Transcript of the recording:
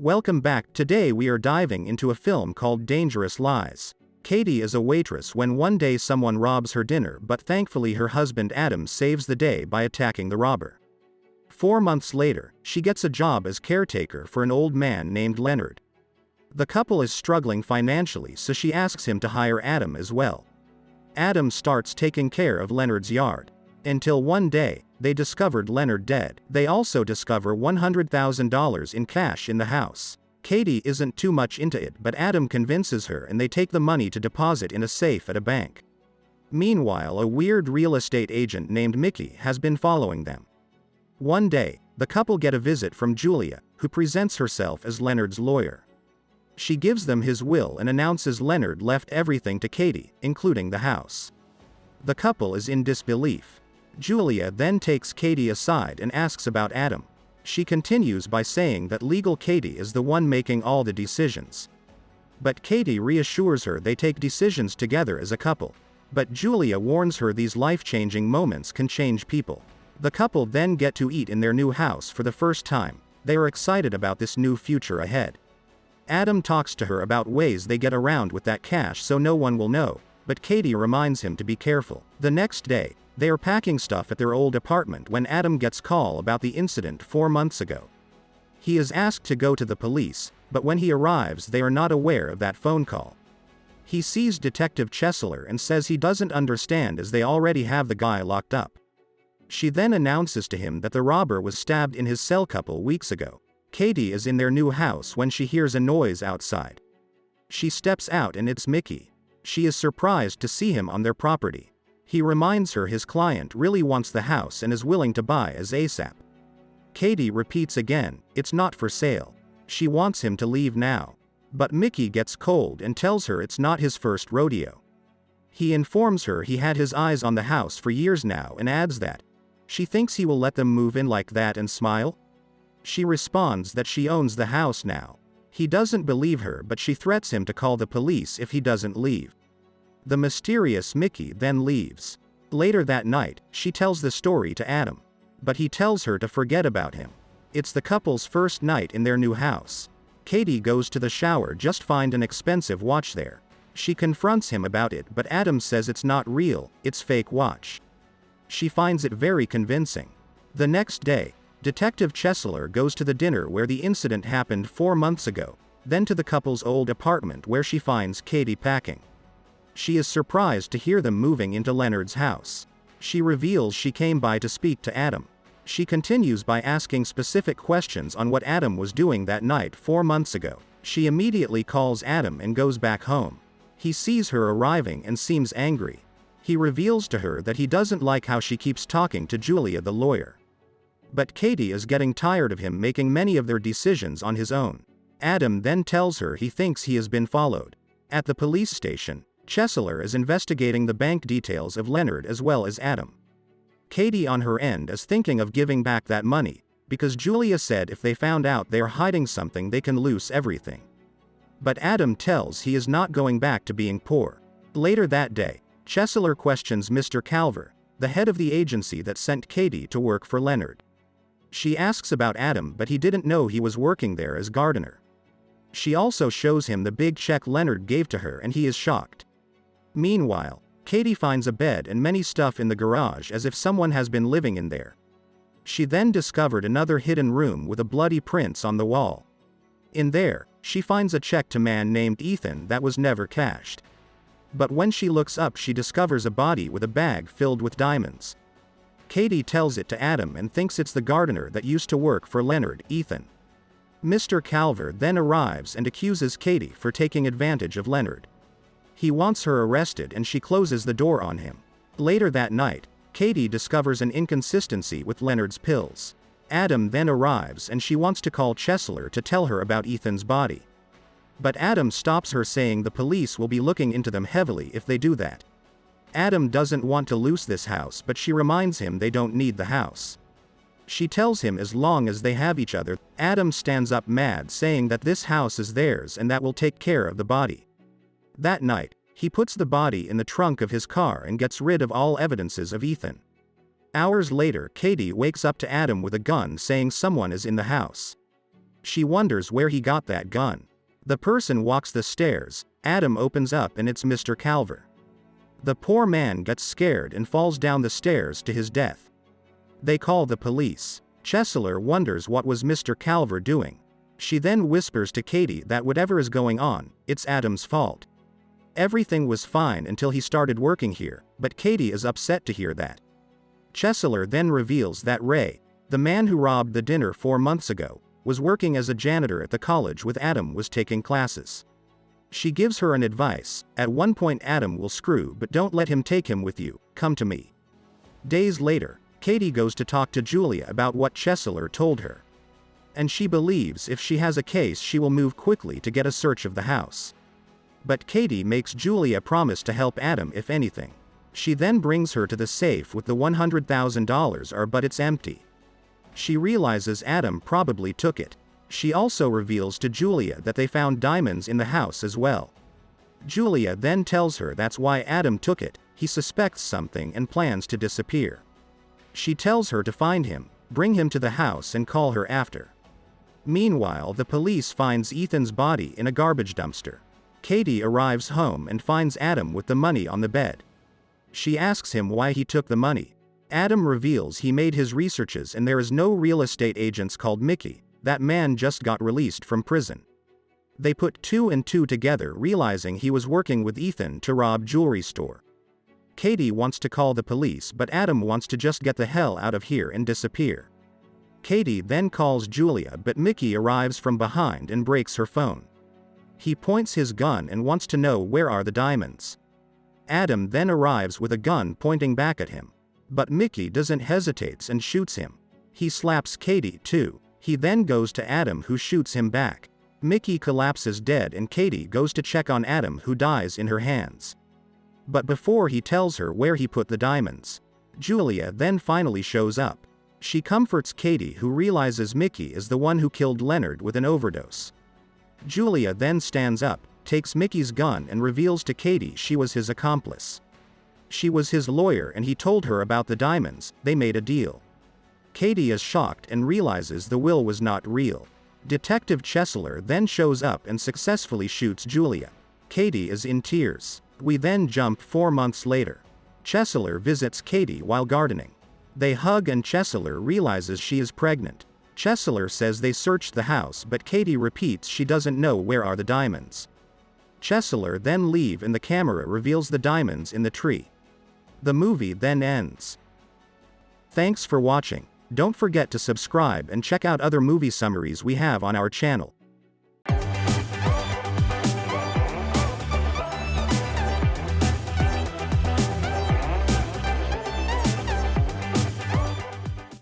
Welcome back. Today we are diving into a film called Dangerous Lies. Katie is a waitress when one day someone robs her dinner, but thankfully her husband Adam saves the day by attacking the robber. 4 months later, she gets a job as caretaker for an old man named Leonard. The couple is struggling financially, so she asks him to hire Adam as well. Adam starts taking care of Leonard's yard. Until one day, they discovered Leonard dead. They also discover $100,000 in cash in the house. Katie isn't too much into it, but Adam convinces her and they take the money to deposit in a safe at a bank. Meanwhile, a weird real estate agent named Mickey has been following them. One day, the couple get a visit from Julia, who presents herself as Leonard's lawyer. She gives them his will and announces Leonard left everything to Katie, including the house. The couple is in disbelief. Julia then takes Katie aside and asks about Adam. She continues by saying that legal Katie is the one making all the decisions. But Katie reassures her they take decisions together as a couple. But Julia warns her these life-changing moments can change people. The couple then get to eat in their new house for the first time. They are excited about this new future ahead. Adam talks to her about ways they get around with that cash so no one will know, but Katie reminds him to be careful. The next day, they are packing stuff at their old apartment when Adam gets call about the incident 4 months ago. He is asked to go to the police, but when he arrives they are not aware of that phone call. He sees Detective Chesler and says he doesn't understand as they already have the guy locked up. She then announces to him that the robber was stabbed in his cell couple weeks ago. Katie is in their new house when she hears a noise outside. She steps out and it's Mickey. She is surprised to see him on their property. He reminds her his client really wants the house and is willing to buy as ASAP. Katie repeats again, it's not for sale. She wants him to leave now. But Mickey gets cold and tells her it's not his first rodeo. He informs her he had his eyes on the house for years now and adds that she thinks he will let them move in like that and smile? She responds that she owns the house now. He doesn't believe her, but she threats him to call the police if he doesn't leave. The mysterious Mickey then leaves. Later that night, she tells the story to Adam. But he tells her to forget about him. It's the couple's first night in their new house. Katie goes to the shower just find an expensive watch there. She confronts him about it, but Adam says it's not real, it's fake watch. She finds it very convincing. The next day, Detective Chesler goes to the dinner where the incident happened 4 months ago, then to the couple's old apartment where she finds Katie packing. She is surprised to hear them moving into Leonard's house. She reveals she came by to speak to Adam. She continues by asking specific questions on what Adam was doing that night 4 months ago. She immediately calls Adam and goes back home. He sees her arriving and seems angry. He reveals to her that he doesn't like how she keeps talking to Julia the lawyer. But Katie is getting tired of him making many of their decisions on his own. Adam then tells her he thinks he has been followed. At the police station, Chesler is investigating the bank details of Leonard as well as Adam. Katie on her end is thinking of giving back that money, because Julia said if they found out they are hiding something they can lose everything. But Adam tells he is not going back to being poor. Later that day, Chesler questions Mr. Calver, the head of the agency that sent Katie to work for Leonard. She asks about Adam, but he didn't know he was working there as gardener. She also shows him the big check Leonard gave to her and he is shocked. Meanwhile, Katie finds a bed and many stuff in the garage as if someone has been living in there. She then discovered another hidden room with a bloody prints on the wall. In there, she finds a check to a man named Ethan that was never cashed. But when she looks up she discovers a body with a bag filled with diamonds. Katie tells it to Adam and thinks it's the gardener that used to work for Leonard, Ethan. Mr. Calver then arrives and accuses Katie for taking advantage of Leonard. He wants her arrested and she closes the door on him. Later that night, Katie discovers an inconsistency with Leonard's pills. Adam then arrives and she wants to call Chesler to tell her about Ethan's body. But Adam stops her saying the police will be looking into them heavily if they do that. Adam doesn't want to lose this house, but she reminds him they don't need the house. She tells him as long as they have each other. Adam stands up mad saying that this house is theirs and that will take care of the body. That night, he puts the body in the trunk of his car and gets rid of all evidences of Ethan. Hours later, Katie wakes up to Adam with a gun saying someone is in the house. She wonders where he got that gun. The person walks the stairs, Adam opens up and it's Mr. Calver. The poor man gets scared and falls down the stairs to his death. They call the police. Chesler wonders what was Mr. Calver doing. She then whispers to Katie that whatever is going on, it's Adam's fault. Everything was fine until he started working here, but Katie is upset to hear that. Chesler then reveals that Ray, the man who robbed the dinner 4 months ago, was working as a janitor at the college with Adam was taking classes. She gives her an advice, at one point Adam will screw but don't let him take him with you, come to me. Days later, Katie goes to talk to Julia about what Chesler told her. And she believes if she has a case she will move quickly to get a search of the house. But Katie makes Julia promise to help Adam if anything. She then brings her to the safe with the $100,000 but it's empty. She realizes Adam probably took it. She also reveals to Julia that they found diamonds in the house as well. Julia then tells her that's why Adam took it, he suspects something and plans to disappear. She tells her to find him, bring him to the house and call her after. Meanwhile, the police finds Ethan's body in a garbage dumpster. Katie arrives home and finds Adam with the money on the bed. She asks him why he took the money. Adam reveals he made his researches and there is no real estate agents called Mickey, that man just got released from prison. They put 2 and 2 together realizing he was working with Ethan to rob jewelry store. Katie wants to call the police but Adam wants to just get the hell out of here and disappear. Katie then calls Julia but Mickey arrives from behind and breaks her phone. He points his gun and wants to know where are the diamonds. Adam then arrives with a gun pointing back at him. But Mickey doesn't hesitate and shoots him. He slaps Katie too. He then goes to Adam who shoots him back. Mickey collapses dead and Katie goes to check on Adam who dies in her hands. But before he tells her where he put the diamonds, Julia then finally shows up. She comforts Katie who realizes Mickey is the one who killed Leonard with an overdose. Julia then stands up, takes Mickey's gun and reveals to Katie she was his accomplice. She was his lawyer and he told her about the diamonds, they made a deal. Katie is shocked and realizes the will was not real. Detective Chesler then shows up and successfully shoots Julia. Katie is in tears. We then jump 4 months later. Chesler visits Katie while gardening. They hug and Chesler realizes she is pregnant. Chesler says they searched the house but Katie repeats she doesn't know where are the diamonds. Chesler then leave and the camera reveals the diamonds in the tree. The movie then ends. Thanks for watching. Don't forget to subscribe and check out other movie summaries we have on our channel.